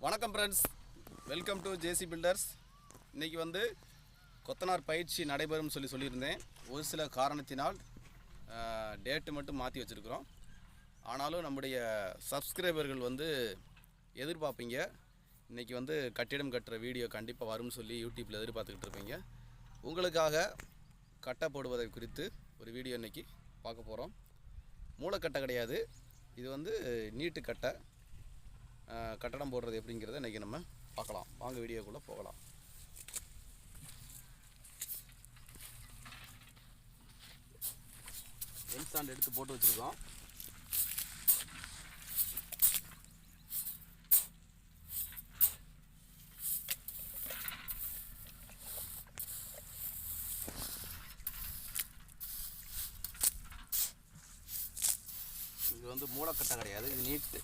வணக்கம் friends, welcome to JC builders. இன்றைக்கி வந்து கொத்தனார் பயிற்சி நடைபெறும் சொல்லியிருந்தேன். ஒரு சில காரணத்தினால் டேட்டு மட்டும் மாற்றி வச்சுருக்குறோம். ஆனாலும் நம்முடைய சப்ஸ்கிரைபர்கள் வந்து எதிர்பார்ப்பீங்க. இன்றைக்கி வந்து கட்டிடம் கட்டுற வீடியோ கண்டிப்பாக வரும்னு சொல்லி யூடியூப்பில் எதிர்பார்த்துக்கிட்டு இருப்பீங்க. உங்களுக்காக கட்டை போடுவதை குறித்து ஒரு வீடியோ இன்றைக்கி பார்க்க போகிறோம். மூளைக்கட்டை கிடையாது, இது வந்து நீட்டு கட்டை. கட்டடம் போடுறது எப்படிங்கிறத இன்றைக்கி நம்ம பார்க்கலாம். வாங்க வீடியோக்குள்ளே போகலாம். எம்சாண்ட் எடுத்து போட்டு வச்சுருக்கோம். இது வந்து மூளைக்கட்டை கிடையாது, இது நீட்டு.